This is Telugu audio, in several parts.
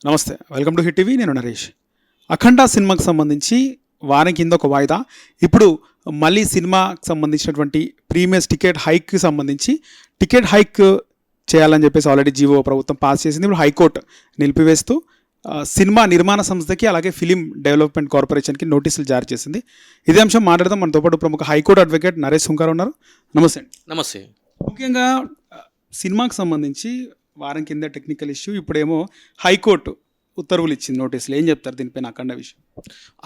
నమస్తే, వెల్కమ్ టు హిట్ టీవీ. నేను నరేష్. అఖండ సినిమాకి సంబంధించి వారం కింద ఒక వాయిదా, ఇప్పుడు మళ్ళీ సినిమాకి సంబంధించినటువంటి ప్రీమియస్ టికెట్ హైక్కి సంబంధించి టికెట్ హైక్ చేయాలని చెప్పేసి ఆల్రెడీ జీవో ప్రభుత్వం పాస్ చేసింది. ఇప్పుడు హైకోర్టు నిలిపివేస్తూ సినిమా నిర్మాణ సంస్థకి అలాగే ఫిలిం డెవలప్మెంట్ కార్పొరేషన్కి నోటీసులు జారీ చేసింది. ఇదే అంశం మాట్లాడదాం. మనతో పాటు ప్రముఖ హైకోర్టు అడ్వకేట్ నరేష్ సుంకర్ ఉన్నారు. నమస్తే అండి. నమస్తే. ముఖ్యంగా సినిమాకి సంబంధించి వారం కింద టెక్నికల్ ఇష్యూ, ఇప్పుడేమో హైకోర్టు ఉత్తర్వులు ఇచ్చింది, నోటీసులు. ఏం చెప్తారు దీనిపైన అఖండ విషయం?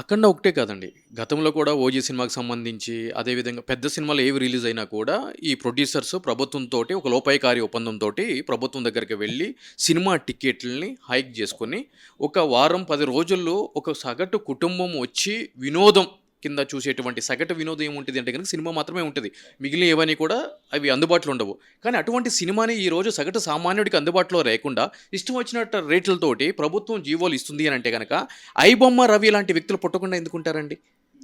అఖండ ఒకటే కాదండి, గతంలో కూడా ఓజీ సినిమాకి సంబంధించి అదేవిధంగా పెద్ద సినిమాలు ఏవి రిలీజ్ అయినా కూడా ఈ ప్రొడ్యూసర్స్ ప్రభుత్వంతో ఒక లోపాయికారి ఒప్పందంతో ప్రభుత్వం దగ్గరికి వెళ్ళి సినిమా టికెట్లని హైక్ చేసుకొని ఒక వారం 10 రోజుల్లో ఒక సగటు కుటుంబం వచ్చి వినోదం కింద చూసేటువంటి సగటు వినోదం ఏముంటుంది అంటే కనుక సినిమా మాత్రమే ఉంటుంది. మిగిలిన ఏవని కూడా అవి అందుబాటులో ఉండవు. కానీ అటువంటి సినిమాని ఈరోజు సగటు సామాన్యుడికి అందుబాటులో లేకుండా ఇష్టం వచ్చినట్టు రేట్లతోటి ప్రభుత్వం జీవోలు ఇస్తుంది అని అంటే కనుక ఐబొమ్మ రవి లాంటి వ్యక్తులు పుట్టకుండా ఎందుకుంటారండి?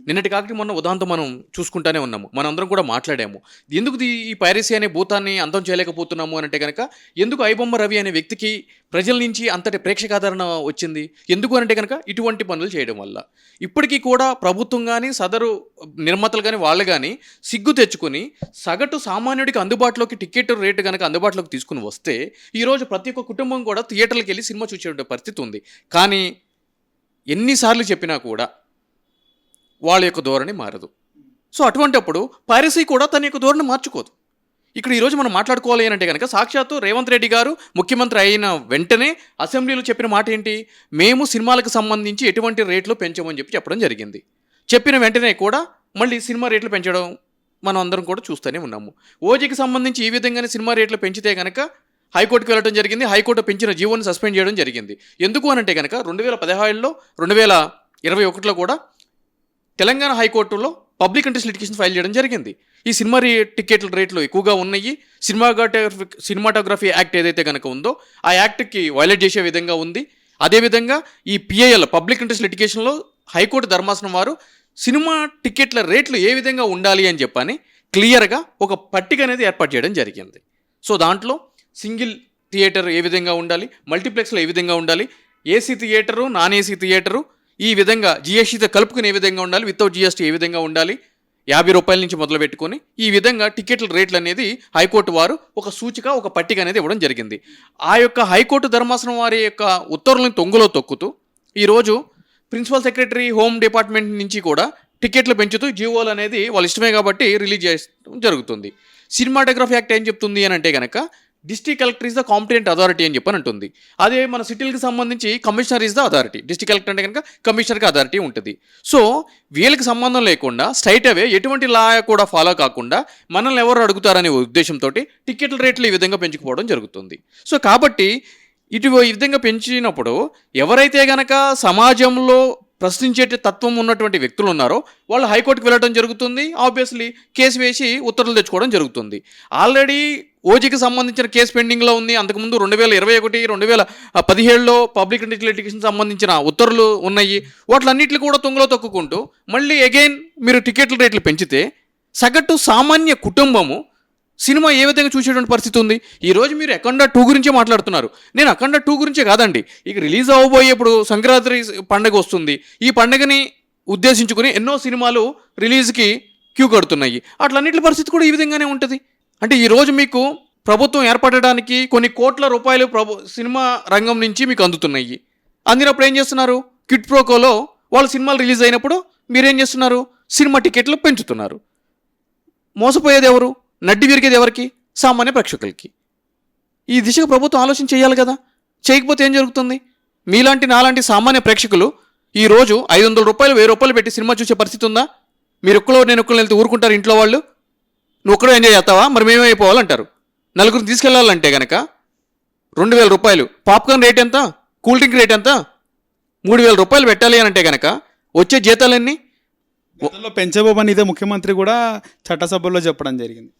నిన్నటి కాకపోతే మొన్న ఉదాహరణతో మనం చూసుకుంటానే ఉన్నాము, మనందరం కూడా మాట్లాడాము. ఎందుకు ఈ పైరసీ అనే భూతాన్ని అంతం చేయలేకపోతున్నాము అని అంటే కనుక ఎందుకు ఐబొమ్మ రవి అనే వ్యక్తికి ప్రజల నుంచి అంతటి ప్రేక్షకాదరణ వచ్చింది? ఎందుకు అంటే కనుక ఇటువంటి పనులు చేయడం వల్ల. ఇప్పటికీ కూడా ప్రభుత్వం కానీ సదరు నిర్మాతలు కానీ వాళ్ళు కానీ సిగ్గు తెచ్చుకొని సగటు సామాన్యుడికి అందుబాటులోకి టికెట్ రేటు కనుక అందుబాటులోకి తీసుకుని వస్తే ఈరోజు ప్రతి ఒక్క కుటుంబం కూడా థియేటర్లకు వెళ్ళి సినిమా చూసే పరిస్థితి ఉంది. కానీ ఎన్నిసార్లు చెప్పినా కూడా వాళ్ళ యొక్క ధోరణి మారదు. సో అటువంటిప్పుడు పైరసీ కూడా తన యొక్క ధోరణి మార్చుకోదు. ఇక్కడ ఈరోజు మనం మాట్లాడుకోవాలి అంటే కనుక సాక్షాత్తు రేవంత్ రెడ్డి గారు ముఖ్యమంత్రి అయిన వెంటనే అసెంబ్లీలో చెప్పిన మాట ఏంటి? మేము సినిమాలకు సంబంధించి ఎటువంటి రేట్లు పెంచమని చెప్పడం జరిగింది. చెప్పిన వెంటనే కూడా మళ్ళీ సినిమా రేట్లు పెంచడం మనం అందరం కూడా చూస్తూనే ఉన్నాము. ఓజీకి సంబంధించి ఈ విధంగానే సినిమా రేట్లు పెంచితే కనుక హైకోర్టుకు వెళ్ళడం జరిగింది. హైకోర్టు పెంచిన జీవోని సస్పెండ్ చేయడం జరిగింది. ఎందుకు అనంటే కనుక 2017లో 2021లో కూడా తెలంగాణ హైకోర్టులో పబ్లిక్ ఇంట్రెస్ట్ లిటిగేషన్ ఫైల్ చేయడం జరిగింది. ఈ సినిమా టికెట్ల రేట్లు ఎక్కువగా ఉన్నాయి, సినిమాటోగ్రఫీ యాక్ట్ ఏదైతే కనుక ఉందో ఆ యాక్ట్కి వైలేట్ చేసే విధంగా ఉంది. అదేవిధంగా ఈ పిఐఎల్ పబ్లిక్ ఇంట్రెస్ట్ లిటిగేషన్లో హైకోర్టు ధర్మాసనం వారు సినిమా టికెట్ల రేట్లు ఏ విధంగా ఉండాలి అని చెప్పని క్లియర్గా ఒక పట్టిక అనేది ఏర్పాటు చేయడం జరిగింది. సో దాంట్లో సింగిల్ థియేటర్ ఏ విధంగా ఉండాలి, మల్టీప్లెక్స్లో ఏ విధంగా ఉండాలి, AC theatre non AC theatre ఈ విధంగా జిఎస్టీతో కలుపుకుని ఏ విధంగా ఉండాలి, వితౌట్ జిఎస్టీ ఏ విధంగా ఉండాలి, ₹50 నుంచి మొదలు పెట్టుకొని ఈ విధంగా టికెట్ల రేట్లు అనేది హైకోర్టు వారు ఒక సూచిక ఒక పట్టిక అనేది ఇవ్వడం జరిగింది. ఆ యొక్క హైకోర్టు ధర్మాసనం వారి యొక్క ఉత్తర్వులను తొంగులో తొక్కుతూ ఈరోజు ప్రిన్సిపల్ సెక్రటరీ హోమ్ డిపార్ట్మెంట్ నుంచి కూడా టికెట్లు పెంచుతూ జీవోలు అనేది వాళ్ళ ఇష్టమే కాబట్టి రిలీజ్ చేయడం జరుగుతుంది. సినిమాటోగ్రఫీ యాక్ట్ ఏం చెప్తుంది అని అంటే కనుక district collector is the competent authority అని చెప్పని అంటుంది. అదే మన సిటీలకు సంబంధించి commissioner is the authority. District collector అంటే కనుక కమిషనర్కి అథారిటీ ఉంటుంది. సో వీళ్ళకి సంబంధం లేకుండా స్ట్రైట్ అవే ఎటువంటి లా కూడా ఫాలో కాకుండా మనల్ని ఎవరు అడుగుతారనే ఉద్దేశంతో టికెట్ల రేట్లు ఈ విధంగా పెంచుకుపోవడం జరుగుతుంది. సో కాబట్టి ఈ విధంగా పెంచినప్పుడు ఎవరైతే గనక సమాజంలో ప్రశ్నించే తత్వం ఉన్నటువంటి వ్యక్తులు ఉన్నారో వాళ్ళు హైకోర్టుకు వెళ్ళడం జరుగుతుంది. ఆబ్వియస్లీ కేసు వేసి ఉత్తర్వులు తెచ్చుకోవడం జరుగుతుంది. ఆల్రెడీ ఓజీకి సంబంధించిన కేసు పెండింగ్లో ఉంది. అంతకుముందు 2021, 2017లో పబ్లిక్ ఇంట్రెస్ట్ లిటిగేషన్ సంబంధించిన ఉత్తర్వులు ఉన్నాయి. వాటిలన్నింటినీ కూడా తొంగలో తొక్కుకుంటూ మళ్ళీ అగైన్ మీరు టికెట్ల రేట్లు పెంచితే సగటు సామాన్య కుటుంబము సినిమా ఏ విధంగా చూసేటువంటి పరిస్థితి ఉంది? ఈరోజు మీరు అఖండ 2 గురించే మాట్లాడుతున్నారు. నేను అఖండ 2 గురించే కాదండి, ఇక రిలీజ్ అవ్వబోయేప్పుడు సంక్రాంతి పండుగ వస్తుంది. ఈ పండుగని ఉద్దేశించుకుని ఎన్నో సినిమాలు రిలీజ్కి క్యూ కడుతున్నాయి. అట్లన్నింటి పరిస్థితి కూడా ఈ విధంగానే ఉంటుంది. అంటే ఈరోజు మీకు ప్రభుత్వం ఏర్పడడానికి కొన్ని కోట్ల రూపాయలు సినిమా రంగం నుంచి మీకు అందుతున్నాయి. అందినప్పుడు ఏం చేస్తున్నారు? క్విడ్ ప్రోకోలో వాళ్ళ సినిమాలు రిలీజ్ అయినప్పుడు మీరేం చేస్తున్నారు? సినిమా టికెట్లు పెంచుతున్నారు. మోసపోయేది ఎవరు? నడ్డి విరిగేది ఎవరికి? సామాన్య ప్రేక్షకులకి. ఈ దిశగా ప్రభుత్వం ఆలోచన చేయాలి కదా. చేయకపోతే ఏం జరుగుతుంది? మీలాంటి నాలాంటి సామాన్య ప్రేక్షకులు ఈరోజు ₹500, ₹1000 పెట్టి సినిమా చూసే పరిస్థితి ఉందా? మీరు నేను ఒక్కళ్ళు వెళ్తే ఊరుకుంటారు ఇంట్లో వాళ్ళు? నువ్వు ఒక్కడో ఎంజాయ్ చేస్తావా? మరి మేమైపోవాలంటారు. నలుగురిని తీసుకెళ్లాలంటే కనుక ₹2000. పాప్కార్న్ రేట్ ఎంత? కూల్ డ్రింక్ రేట్ ఎంత? ₹3000 పెట్టాలి అని అంటే కనుక వచ్చే జీతాలన్నీ పెంచబోమని ఇదే ముఖ్యమంత్రి కూడా చట్టసభలో చెప్పడం జరిగింది.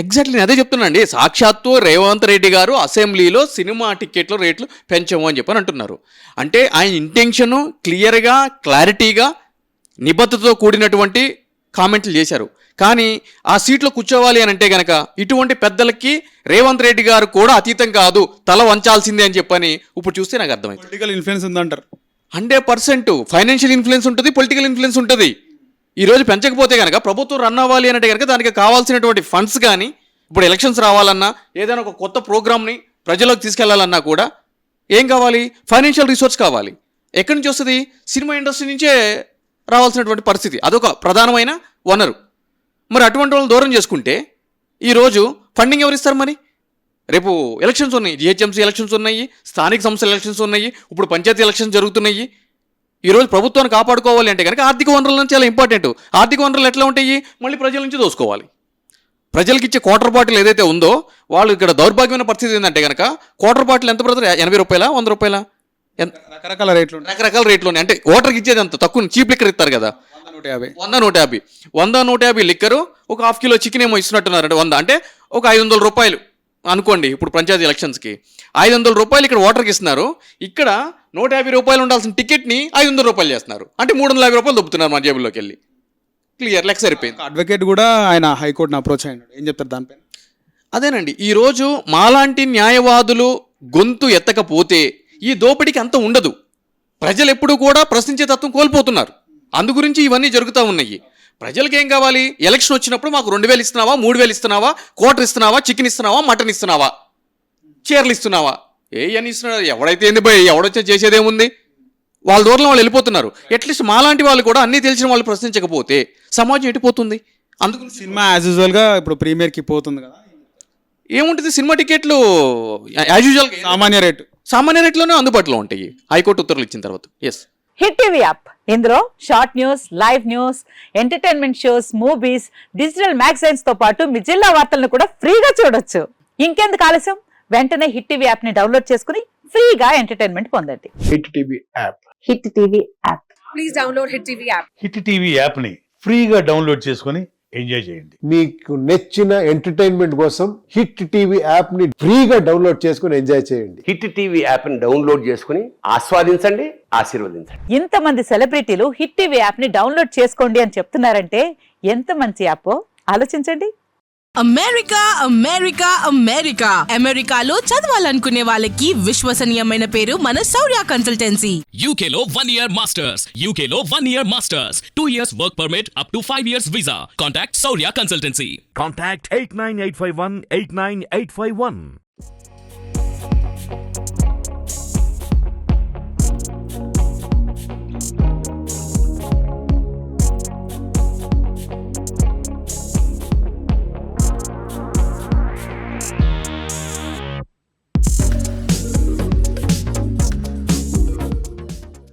ఎగ్జాక్ట్లీ నేను అదే చెప్తున్నానండి. సాక్షాత్తు రేవంత్ రెడ్డి గారు అసెంబ్లీలో సినిమా టికెట్ల రేట్లు పెంచము అని చెప్పని అంటున్నారు. అంటే ఆయన ఇంటెన్షను క్లియర్గా క్లారిటీగా నిబద్ధతతో కూడినటువంటి కామెంట్లు చేశారు. కానీ ఆ సీట్లో కూర్చోవాలి అని అంటే గనక ఇటువంటి పెద్దలకి రేవంత్ రెడ్డి గారు కూడా అతీతం కాదు, తల వంచాల్సిందే అని చెప్పని ఇప్పుడు చూస్తే నాకు అర్థమైంది. పొలిటికల్ ఇన్ఫ్లుయెన్స్ ఉందంటారు. 100% ఫైనాన్షియల్ ఇన్ఫ్లుయెన్స్ ఉంటుంది, పొలిటికల్ ఇన్ఫ్లుయెన్స్ ఉంటుంది. ఈరోజు పెంచకపోతే కనుక ప్రభుత్వం రన్ అవ్వాలి అంటే కనుక దానికి కావాల్సినటువంటి ఫండ్స్ కానీ, ఇప్పుడు ఎలక్షన్స్ రావాలన్నా, ఏదైనా ఒక కొత్త ప్రోగ్రామ్ని ప్రజలకు తీసుకెళ్లాలన్నా కూడా ఏం కావాలి? ఫైనాన్షియల్ రిసోర్స్ కావాలి. ఎక్కడి నుంచి వస్తుంది? సినిమా ఇండస్ట్రీ నుంచే రావాల్సినటువంటి పరిస్థితి. అదొక ప్రధానమైన వనరు. మరి అటువంటి వాళ్ళని దూరం చేసుకుంటే ఈరోజు ఫండింగ్ ఎవరు ఇస్తారు? మరి రేపు ఎలక్షన్స్ ఉన్నాయి, జిహెచ్ఎంసీ ఎలక్షన్స్ ఉన్నాయి, స్థానిక సంస్థల ఎలక్షన్స్ ఉన్నాయి, ఇప్పుడు పంచాయతీ ఎలక్షన్స్ జరుగుతున్నాయి. ఈరోజు ప్రభుత్వాన్ని కాపాడుకోవాలి అంటే కనుక ఆర్థిక వనరులను చాలా ఇంపార్టెంట్. ఆర్థిక వనరులు ఎట్లా ఉంటాయి? మళ్ళీ ప్రజల నుంచి దోసుకోవాలి. ప్రజలకు ఇచ్చే క్వార్టర్ బాటిల్ ఏదైతే ఉందో, వాళ్ళు ఇక్కడ దౌర్భాగ్యమైన పరిస్థితి ఏంటంటే కనుక క్వార్టర్ బాటిల్ ఎంత బ్రదర్? 80 రూపాయల, 100 రూపాయల, రకరకాల రేట్లు ఉంటాయి. రకరకాల రేట్లోనే. అంటే ఓటర్కి ఇచ్చేది అంత తక్కువ, చీప్ లిక్కర్ ఇస్తారు కదా, 100-150 లిక్కరు. ఒక ½ కిలో చికెన్ ఏమో ఇస్తున్నట్టున్నారంటే 100 అంటే ఒక 500 రూపాయలు అనుకోండి. ఇప్పుడు పంచాయతీ ఎలక్షన్స్కి 500 రూపాయలు ఇక్కడ ఓటర్కి ఇస్తున్నారు. ఇక్కడ 150 రూపాయలు ఉండాల్సిన టికెట్ని 500 రూపాయలు చేస్తున్నారు. అంటే 350 రూపాయలు దొబ్బుతున్నారు మన జేబుల్లోకి వెళ్ళి. క్లియర్ లెక్క సరిపోయింది. అడ్వకేట్ కూడా ఆయన హైకోర్టును అప్రోచ్ అయినాడు. ఏం చెప్తారు దానిపైన? అదేనండి, ఈరోజు మాలాంటి న్యాయవాదులు గొంతు ఎత్తకపోతే ఈ దోపిడీకి అంత ఉండదు. ప్రజలు ఎప్పుడు కూడా ప్రశ్నించే తత్వం కోల్పోతున్నారు. అందు గురించి ఇవన్నీ జరుగుతూ ఉన్నాయి. ప్రజలకి ఏం కావాలి? ఎలక్షన్ వచ్చినప్పుడు మాకు 2000 ఇస్తున్నావా, 3000 ఇస్తున్నావా, క్వార్టర్ ఇస్తున్నావా, చికెన్ ఇస్తున్నావా, మటన్ ఇస్తున్నావా, చీరలు ఇస్తున్నావా, అని ఇస్తున్నారు. ఎవడైతే ఏంది భయ్, ఎవడొచ్చా చేసేదేముంది? వాళ్ళ దూరంలో వాళ్ళు వెళ్ళిపోతున్నారు. అట్లీస్ట్ మాలాంటి వాళ్ళు కూడా అన్నీ తెలిసిన వాళ్ళు ప్రశ్నించకపోతే సమాజం ఎటుపోతుంది? అందుకు సినిమా యాజ్ యూజువల్గా ఇప్పుడు ప్రీమియర్కి పోతుంది కదా, ఏముంటుంది? సినిమా టికెట్లు యాజ్ యూజువల్ సామాన్య రేట్లోనే అందుబాటులో ఉంటాయి హైకోర్టు ఉత్తర్వులు ఇచ్చిన తర్వాత. ఎస్, హిట్ టీవీ యాప్, ఇందులో short news, live news, entertainment shows, movies, digital magazines తో పాటు మీ జిల్లా వార్తలను కూడా ఫ్రీగా చూడొచ్చు. ఇంకెందుకు ఆలస్యం? వెంటనే హిట్ టీవీ యాప్ ని డౌన్లోడ్ చేసుకుని ఫ్రీగా ఎంటర్టైన్మెంట్ పొందండి. Hit TV app. Hit TV app. Please download hit TV app. Hit TV యాప్ని ఫ్రీగా డౌన్లోడ్ చేసుకొని ఎంజాయ్ చేయండి. మీకు నచ్చిన ఎంటర్టైన్మెంట్ కోసం హిట్ టీవీ యాప్ ని ఫ్రీగా డౌన్లోడ్ చేసుకుని ఎంజాయ్ చేయండి. హిట్ టీవీ యాప్ ని డౌన్లోడ్ చేసుకుని ఆస్వాదించండి, ఆశీర్వదించండి. ఇంతమంది సెలబ్రిటీలు హిట్ టీవీ యాప్ ని డౌన్లోడ్ చేసుకోండి అని చెప్తున్నారంటే ఎంత మంచి యాప్ ఆలోచించండి. అమెరికా అమెరికా అమెరికా అమెరికాలో చదవాలనుకునే వాళ్ళకి విశ్వసనీయమైన పేరు మన శౌర్య కన్సల్టెన్సీ. UK లో 1 year masters. UK లో 1 year masters. 2 years work permit up to 5 years visa. Contact Saurya Consultancy. Contact 89851 89851.